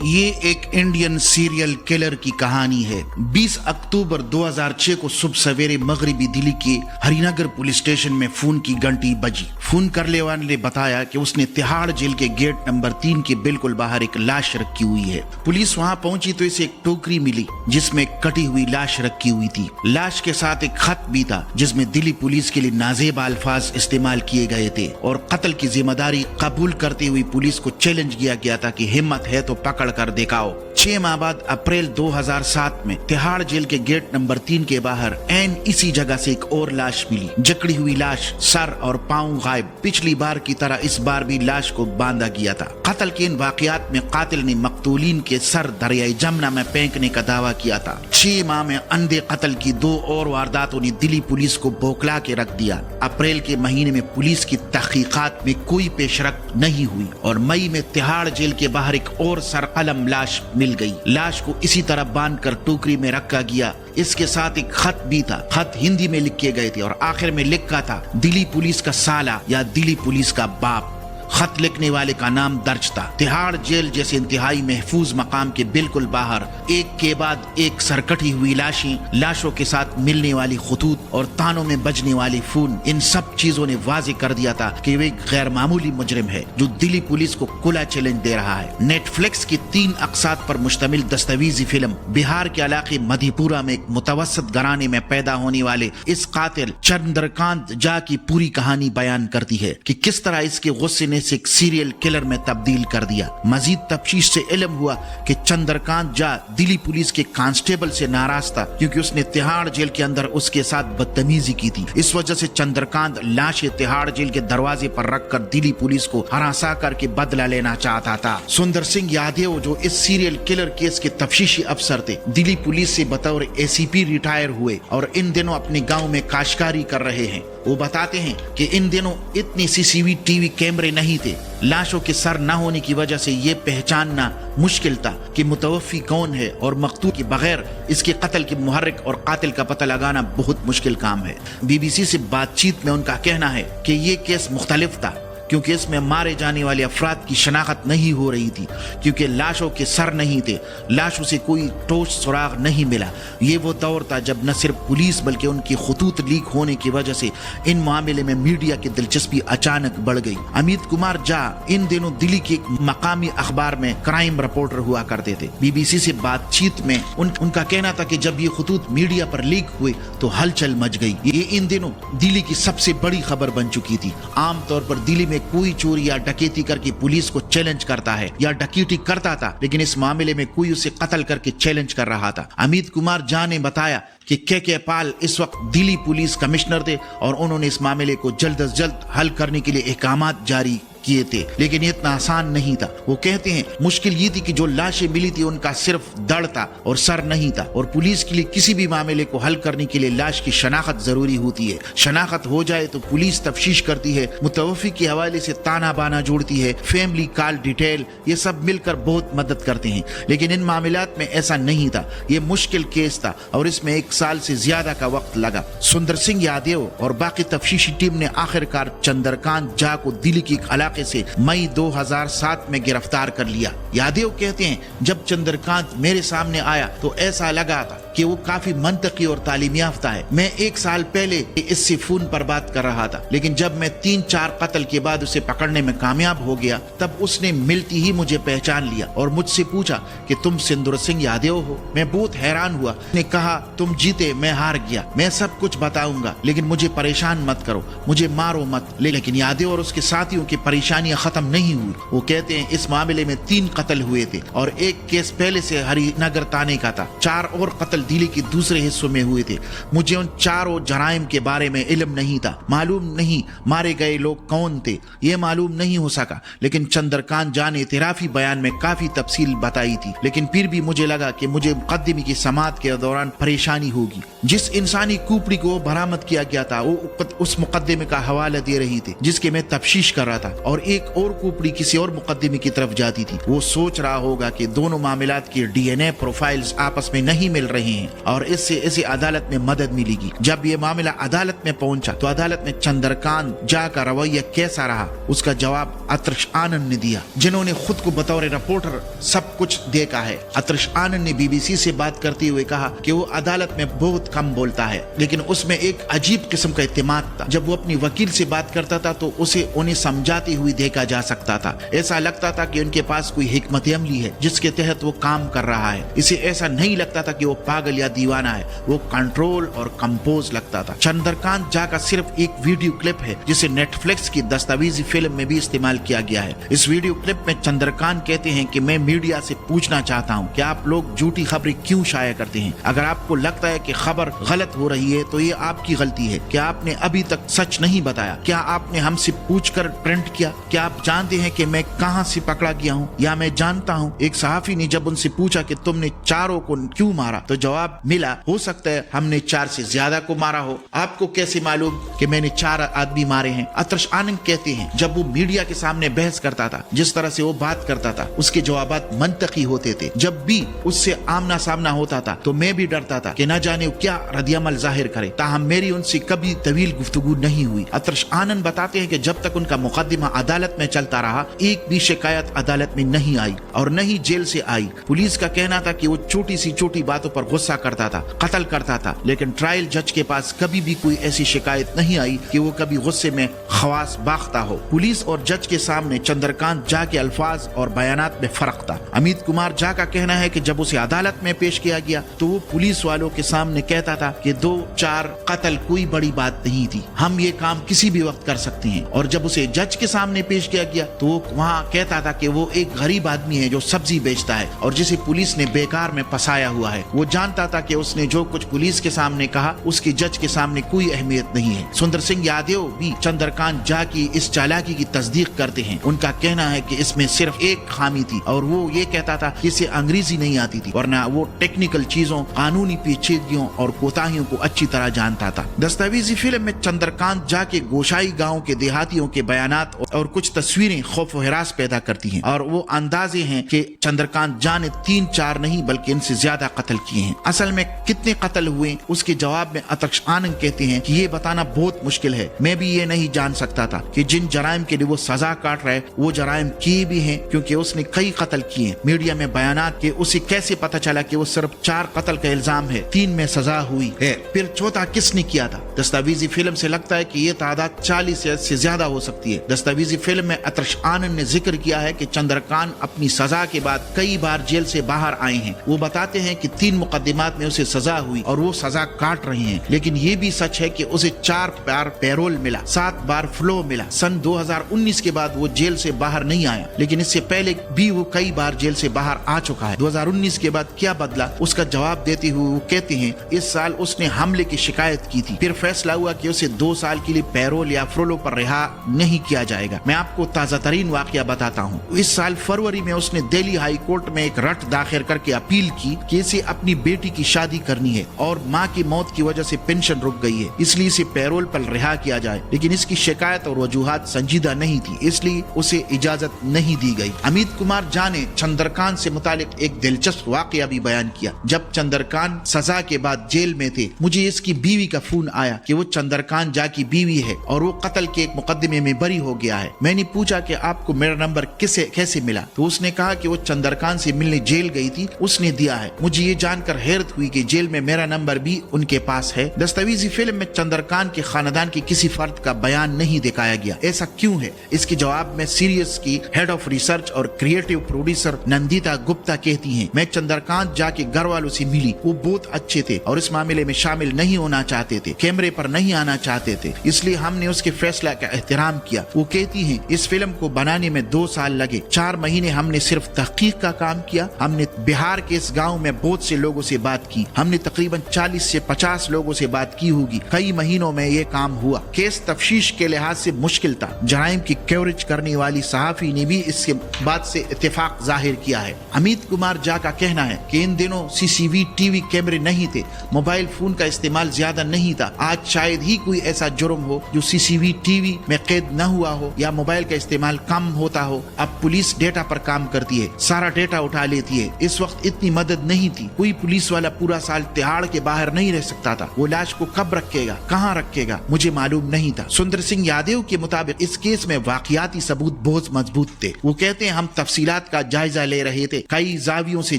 یہ ایک Indian serial killer کی کہانی ہے۔ 20 اکتوبر 2006 کو صبح سویرے مغربی دلی کے ہری نگر پولیس اسٹیشن میں فون کی گھنٹی بجی۔ فون کرنے والے نے بتایا کہ اس نے تہاڑ جیل کے گیٹ نمبر 3 کے بالکل باہر ایک لاش رکھی ہوئی ہے۔ پولیس وہاں پہنچی تو اسے ایک ٹوکری ملی جس میں ایک کٹی ہوئی لاش رکھی ہوئی تھی۔ لاش کے ساتھ ایک خط بھی تھا جس میں دلی پولیس کے لیے نازیبا الفاظ استعمال کیے گئے تھے اور قتل کی ذمہ داری قبول کرتے ہوئے پولیس کو چیلنج کیا گیا تھا کہ ہمت ہے تو پکڑ کر دکھاؤ۔ 6 ماہ بعد اپریل 2007 میں تہاڑ جیل کے گیٹ نمبر 3 کے باہر این اسی جگہ سے ایک اور لاش ملی۔ جکڑی ہوئی لاش، سر اور پاؤں غائب۔ پچھلی بار کی طرح اس بار بھی لاش کو باندھا گیا تھا۔ قتل کے ان واقعات میں قاتل نے مقتولین کے سر دریائے جمنا میں پھینکنے کا دعویٰ کیا تھا۔ 6 ماہ میں اندھے قتل کی 2 اور وارداتوں نے دلی پولیس کو بوکھلا کے رکھ دیا۔ اپریل کے مہینے میں پولیس کی تحقیقات میں کوئی پیش رفت نہیں ہوئی اور مئی میں تہاڑ جیل کے باہر ایک اور سر قلم لاش مل گئی۔ لاش کو اسی طرح باندھ کر ٹوکری میں رکھا گیا۔ اس کے ساتھ ایک خط بھی تھا۔ خط ہندی میں لکھے گئے تھے اور آخر میں لکھا تھا دلی پولیس کا سالہ یا دلی پولیس کا باپ۔ خط لکھنے والے کا نام درج تھا۔ تہاڑ جیل جیسے انتہائی محفوظ مقام کے بالکل باہر ایک کے بعد ایک سرکٹی ہوئی لاشیں، لاشوں کے ساتھ ملنے والی خطوط اور تانوں میں بجنے والی فون، ان سب چیزوں نے واضح کر دیا تھا کہ وہ ایک غیر معمولی مجرم ہے جو دلی پولیس کو کھلا چیلنج دے رہا ہے۔ نیٹ فلکس کی 3 اقساط پر مشتمل دستاویزی فلم بہار کے علاقے مدھی پورہ میں ایک متوسط گھرانے میں پیدا ہونے والے اس قاتل چندرکانت جھا کی پوری کہانی بیان کرتی ہے کہ کس طرح اس کے غصے نے ایک سیریل کلر میں تبدیل کر دیا۔ مزید تفتیش سے علم ہوا کہ چندرکانت جھا دلی پولیس کے کانسٹیبل سے ناراض تھا کیونکہ اس نے تہاڑ جیل کے اندر اس کے ساتھ بدتمیزی کی تھی۔ اس وجہ سے چندرکانت لاشیں تہاڑ جیل کے دروازے پر رکھ کر دلی پولیس کو ہراساں کر کے بدلہ لینا چاہتا تھا۔ سندر سنگھ یادیو جو اس سیریل کلر کیس کے تفتیشی افسر تھے، دلی پولیس سے بطور ACP ریٹائر ہوئے اور ان دنوں اپنے گاؤں میں کاشتکاری کر رہے ہیں۔ وہ بتاتے ہیں کہ ان دنوں اتنی CCTV کیمرے نہیں تھے۔ لاشوں کے سر نہ ہونے کی وجہ سے یہ پہچاننا مشکل تھا کہ متوفی کون ہے اور مقتول کے بغیر اس کے قتل کے محرک اور قاتل کا پتہ لگانا بہت مشکل کام ہے۔ BBC سے بات چیت میں ان کا کہنا ہے کہ یہ کیس مختلف تھا کیونکہ اس میں مارے جانے والے افراد کی شناخت نہیں ہو رہی تھی، کیونکہ لاشوں کے سر نہیں تھے، لاشوں سے کوئی ٹھوس سراغ نہیں ملا۔ یہ وہ دور تھا جب نہ صرف پولیس بلکہ ان کی خطوط لیک ہونے کی وجہ سے ان معاملے میں میڈیا کی دلچسپی اچانک بڑھ گئی۔ امیت کمار جھا ان دنوں دلی کے ایک مقامی اخبار میں کرائم رپورٹر ہوا کرتے تھے۔ BBC سے بات چیت میں ان کا کہنا تھا کہ جب یہ خطوط میڈیا پر لیک ہوئے تو ہلچل مچ گئی۔ یہ ان دنوں دلی کی سب سے بڑی خبر بن چکی تھی۔ عام طور پر دلی میں کوئی چوری یا ڈکیتی کر کے پولیس کو چیلنج کرتا ہے یا ڈکیتی کرتا تھا، لیکن اس معاملے میں کوئی اسے قتل کر کے چیلنج کر رہا تھا۔ امیت کمار جھا نے بتایا کہ کے پال اس وقت دلی پولیس کمشنر تھے اور انہوں نے اس معاملے کو جلد از جلد حل کرنے کے لیے احکامات جاری کیے تھے، لیکن یہ اتنا آسان نہیں تھا۔ وہ کہتے ہیں مشکل یہ تھی کہ جو لاشیں ملی تھی ان کا صرف دڑ تھا اور سر نہیں تھا، اور پولیس کے لیے کسی بھی معاملے کو حل کرنے کے لیے لاش کی شناخت ضروری ہوتی ہے۔ شناخت ہو جائے تو پولیس تفتیش کرتی ہے، متوفی کے حوالے سے تانا بانا جوڑتی ہے، فیملی کال ڈیٹیل، یہ سب مل کر بہت مدد کرتے ہیں، لیکن ان معاملات میں ایسا نہیں تھا۔ یہ مشکل کیس تھا اور اس میں 1 سال سے زیادہ کا وقت لگا۔ سندر سنگھ یادیو اور باقی تفتیشی ٹیم نے آخرکار چندرکانت جھا کو دلی کے ایک علاقے سے مئی 2007 میں گرفتار کر لیا۔ یادیو کہتے ہیں جب چندرکانت میرے سامنے آیا تو ایسا لگا تھا کہ وہ کافی منطقی اور تعلیم یافتہ ہے۔ میں 1 سال پہلے اس سے فون پر بات کر رہا تھا، لیکن جب میں 3-4 قتل کے بعد اسے پکڑنے میں کامیاب ہو گیا تب اس نے ملتی ہی مجھے پہچان لیا اور مجھ سے پوچھا کہ تم سندر سنگھ یادیو ہو۔ میں بہت حیران ہوا۔ نے کہا تم جیتے، میں ہار گیا، میں سب کچھ بتاؤں گا لیکن مجھے پریشان مت کرو، مجھے مارو مت۔ لیکن یادیو اور اس کے ساتھیوں کی پریشانیاں ختم نہیں ہوئی۔ وہ کہتے ہیں اس معاملے میں 3 قتل ہوئے تھے اور 1 کیس پہلے سے ہری نگر تانے کا تھا۔ 4 اور قتل دلی کے دوسرے حصوں میں ہوئے تھے۔ مجھے ان 4 جرائم کے بارے میں علم نہیں تھا، معلوم نہیں مارے گئے لوگ کون تھے، یہ معلوم نہیں ہو سکا، لیکن چندرکانت جھا نے اعترافی بیان میں کافی تفصیل بتائی تھی۔ لیکن پھر بھی مجھے لگا کہ مجھے مقدمے کی سماعت کے دوران پریشانی ہوگی۔ جس انسانی کھوپڑی کو برآمد کیا گیا تھا وہ اس مقدمے کا حوالہ دے رہی تھی جس کے میں تفتیش کر رہا تھا और एक और कुपड़ी किसी और मुकदमे की तरफ जाती थी। वो सोच रहा होगा कि दोनों मामलात की DNA प्रोफाइल्स आपस में नहीं मिल रही हैं और इससे इसे अदालत में मदद मिलेगी। जब ये मामला अदालत में पहुंचा तो अदालत में चंद्रकांत झा का रवैया कैसा रहा, उसका जवाब अतरिश आनंद ने दिया, जिन्होंने खुद को बतौर रिपोर्टर सब कुछ देखा है। अतरिश आनंद ने BBC से बात करते हुए कहा कि वो अदालत में बहुत कम बोलता है, लेकिन उसमें एक अजीब किस्म का इत्तेमाद था। जब वो अपनी वकील से बात करता था तो उसे उन्हें समझाते हुए देखा जा सकता था। ऐसा लगता था कि उनके पास कोई हिकमत अमली है जिसके तहत वो काम कर रहा है। इसे ऐसा नहीं लगता था कि वो पागल या दीवाना है, वो कंट्रोल और कंपोज लगता था। चंद्रकांत झा का सिर्फ एक वीडियो क्लिप है जिसे नेटफ्लिक्स की दस्तावेजी फिल्म में भी इस्तेमाल किया गया है। इस वीडियो क्लिप में चंद्रकांत कहते हैं कि मैं मीडिया से पूछना चाहता हूं कि आप लोग झूठी खबरें क्यों शाया करते हैं। अगर आपको लगता है कि खबर गलत हो रही है तो ये आपकी गलती है। क्या आपने अभी तक सच नहीं बताया? क्या आपने हमसे पूछकर प्रिंट किया? क्या आप जानते हैं कि मैं कहां से पकड़ा गया हूं या मैं जानता हूं? एक सहाफी ने जब उनसे पूछा कि तुमने चारों को क्यों मारा तो जवाब मिला, हो सकता है हमने 4 से ज्यादा को मारा हो। आपको कैसे मालूम कि मैंने 4 आदमी मारे हैं? अतरिश आनंद कहते हैं जब वो मीडिया के सामने बहस करता था, जिस तरह से वो बात करता था उसके जवाबात मंतकी होते थे। जब भी उससे आमना सामना होता था तो मैं भी डरता था कि न जाने वो क्या रद्द-ए-अमल जाहिर करे। ताहम मेरी उनसे कभी तवील गुफ्तगू नहीं हुई। अतरिश आनंद बताते हैं कि जब तक उनका मुकदमा अदालत में चलता रहा एक भी शिकायत अदालत में नहीं आई और न ही जेल से आई। पुलिस का कहना था कि वो छोटी सी छोटी बातों पर गुस्सा करता था, कत्ल करता था, लेकिन ट्रायल जज के पास कभी भी कोई ऐसी शिकायत नहीं आई कि वो कभी गुस्से में खवास बाख्ता हो। पुलिस और जज के सामने चंद्रकांत झा के अल्फाज और बयानात में फर्क था। अमित कुमार झा का कहना है कि जब उसे अदालत में पेश किया गया तो वो पुलिस वालों के सामने कहता था कि 2-4 कत्ल कोई बड़ी बात नहीं थी, हम ये काम किसी भी वक्त कर सकते हैं। और जब उसे जज के सामने पेश किया गया तो वो वहाँ कहता था कि वो एक गरीब आदमी है जो सब्जी बेचता है और जिसे पुलिस ने बेकार में फंसाया हुआ है। वो जानता था कि उसने जो कुछ पुलिस के सामने कहा उसकी जज के सामने कोई अहमियत नहीं है। सुंदर सिंह यादव भी चंद्रकांत झा की इस चालाकी की तस्दीक करते हैं। उनका कहना है कि इसमें सिर्फ एक खामी थी और वो ये कहता था कि इसे अंग्रेजी नहीं आती थी, वरना वो टेक्निकल चीजों, कानूनी पेचीदगियों और कोताहियों को अच्छी तरह जानता था। दस्तावेजी फिल्म में चंद्रकांत झा के गोशाई गाँव के देहातियों के बयानात और कुछ तस्वीरें खौफ व हिरास पैदा करती हैं और वो अंदाजे हैं कि चंद्रकांत झा ने 3-4 नहीं बल्कि इनसे ज्यादा कत्ल किए हैं। असल में कितने कत्ल हुए उसके जवाब में अतरिश आनंद कहते हैं कि ये बताना बहुत मुश्किल है। मैं भी ये नहीं जान सकता था कि जिन जराइम के लिए वो सजा काट रहे वो जराइम किए भी हैं, क्योंकि उसने कई कत्ल किए। मीडिया में बयानात के उसे कैसे पता चला कि वो सिर्फ 4 कत्ल का इल्जाम है, 3 में सजा हुई है, फिर चौथा किसने किया था? दस्तावेजी फिल्म से लगता है कि ये तादाद 40 से ज्यादा हो सकती है। दस्तावेजी फिल्म में अतरिश आनंद ने जिक्र किया है कि चंद्रकांत अपनी सजा के बाद कई बार जेल से बाहर आए हैं। वो बताते हैं कि 3 मुकदमात में उसे सजा हुई और वो सजा काट रहे हैं, लेकिन ये भी सच है कि उसे 4 बार पैरोल मिला, 7 बार फ्लो मिला। सन 2019 के बाद वो जेल से बाहर नहीं आया, लेकिन इससे पहले भी वो कई बार जेल से बाहर आ चुका है। 2019 के बाद क्या बदला उसका जवाब देते हुए वो कहते हैं इस साल उसने हमले की शिकायत की थी, फिर फैसला हुआ कि उसे 2 साल के लिए पैरोल या फ्रोलो पर रिहा नहीं किया जाएगा। मैं आपको ताजा तरीन वाकया बताता हूँ। इस साल फरवरी में उसने दिल्ली हाई कोर्ट में एक रट दाखिल करके अपील की कि इसे अपनी बेटी की शादी करनी है और माँ की मौत की वजह से पेंशन रुक गई है, इसलिए इसे पैरोल पर रिहा किया जाए, लेकिन इसकी शिकायत और वजूहात संजीदा नहीं थी, इसलिए उसे इजाजत नहीं दी गई। अमित कुमार झा ने चंद्रकांत से मुतालिक एक दिलचस्प वाकया भी बयान किया। जब चंद्रकांत सजा के बाद जेल में थे, मुझे इसकी बीवी का फोन आया कि वो चंद्रकांत झा की बीवी है और वो कत्ल के एक मुकदमे में बरी हो गया है। मैंने पूछा कि आपको मेरा नंबर कैसे मिला, तो उसने कहा कि वो चंद्रकांत से मिलने जेल गई थी, उसने दिया है। मुझे ये जानकर हैरत हुई कि जेल में मेरा नंबर भी उनके पास है। दस्तावेजी फिल्म में चंद्रकांत के खानदान के किसी फर्द का बयान नहीं दिखाया गया, ऐसा क्यों है? इसके जवाब में सीरियस की हेड ऑफ रिसर्च और क्रिएटिव प्रोड्यूसर नंदिता गुप्ता कहती हैं, मैं चंद्रकांत झा के घर वालों से मिली, वो बहुत अच्छे थे और इस मामले में शामिल नहीं होना चाहते थे, कैमरे पर नहीं आना चाहते थे, इसलिए हमने उसके फैसला का एहतराम किया। वो कहती हैं इस फिल्म को बनाने में 2 साल लगे, 4 महीने हमने सिर्फ तहकीक का काम किया। हमने बिहार के इस गांव में बहुत से लोगों से बात की, हमने तकरीबन 40 से 50 लोगों से बात की होगी। कई महीनों में ये काम हुआ। केस तफ्तीश के लिहाज से मुश्किल था। जराइम की कवरेज करने वाली सहाफी ने भी इसके बात से इत्तेफाक जाहिर किया है। अमित कुमार झा का कहना है कि इन दिनों CCTV कैमरे नहीं थे, मोबाइल फोन का इस्तेमाल ज्यादा नहीं था। आज शायद ही कोई ऐसा जुर्म हो जो CCTV में कैद न हुआ हो या मोबाइल का इस्तेमाल कम होता हो। अब पुलिस डेटा पर काम करती है, सारा डेटा उठा लेती है। इस वक्त इतनी मदद नहीं थी, कोई पुलिस वाला पूरा साल तिहाड़ के बाहर नहीं रह सकता था। वो लाश को कब रखेगा, कहाँ रखेगा, मुझे मालूम नहीं था। सुंदर सिंह यादव के मुताबिक इस केस में वाकयाती सबूत बहुत मजबूत थे। वो कहते हैं हम तफसीलात का जायजा ले रहे थे, कई जावियों से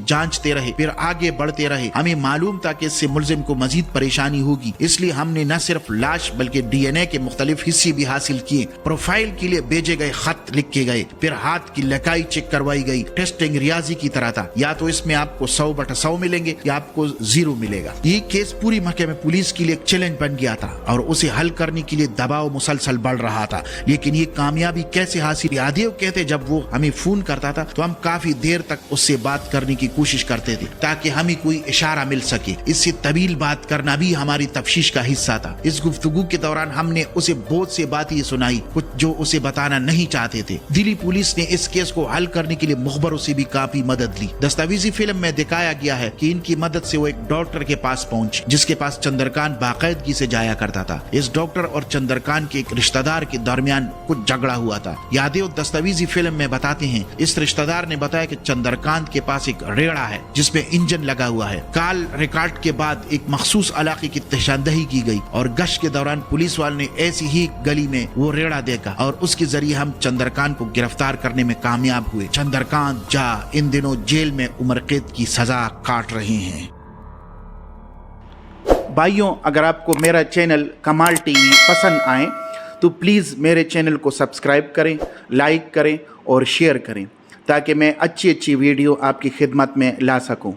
जांचते रहे, फिर आगे बढ़ते रहे। हमें मालूम था कि इससे मुलजिम को मजीद परेशानी होगी, इसलिए हमने न सिर्फ लाश बल्कि डीएनए के मुख्तलिफ हिस्से भी हासिल किए। प्रोफाइल के लिए भेजे गए खत लिखे गए, फिर हाथ की लकाई चेक करवाई गई। टेस्टिंग रियाजी की तरह था, या तो इसमें आपको 100/100 मिलेंगे या आपको 0 मिलेगा। ये केस पूरी महकमे पुलिस के लिए एक चैलेंज बन गया था और उसे हल करने के लिए दबाव मुसलसल बढ़ रहा था। लेकिन ये कामयाबी कैसे हासिल? यादव कहते जब वो हमें फोन करता था तो हम काफी देर तक उससे बात करने की कोशिश करते थे ताकि हमें कोई इशारा मिल सके। इससे तवील बात करना भी हमारी तफ्तीश का हिस्सा था। इस गुफ्तगू के दौरान हमने उसे बहुत सी बातें सुनाई, कुछ जो उसे बताना नहीं चाहते थे। दिल्ली पुलिस ने इस केस को हल करने के लिए मुखबरों से भी काफी मदद ली। दस्तावेजी फिल्म में दिखाया गया है कि इनकी मदद से वो एक डॉक्टर के पास पहुंचे जिसके पास चंद्रकांत बाकायदगी से जाया करता था। इस डॉक्टर और चंद्रकांत के एक रिश्तेदार के दरमियान कुछ झगड़ा हुआ था। यादव दस्तावेजी फिल्म में बताते हैं इस रिश्तेदार ने बताया कि चंद्रकांत के पास एक रेड़ा है जिसमें इंजन लगा हुआ है। कॉल रिकॉर्ड के बाद एक मखसूस इलाके की निशानदही की गई और गश्त के दौरान पुलिस वाले ने ऐसी ही गली में वो रेड़ा देखा और उसके जरिए हम चंद्रकांत को गिरफ्तार करने में कामयाब हुए। चंद्रकांत झा इन दिनों जेल में उम्र कैद की सजा काट रहे हैं। भाइयों, अगर आपको मेरा चैनल कमाल टीवी पसंद आए तो प्लीज़ मेरे चैनल को सब्सक्राइब करें, लाइक करें और शेयर करें ताकि मैं अच्छी वीडियो आपकी खिदमत में ला सकूं।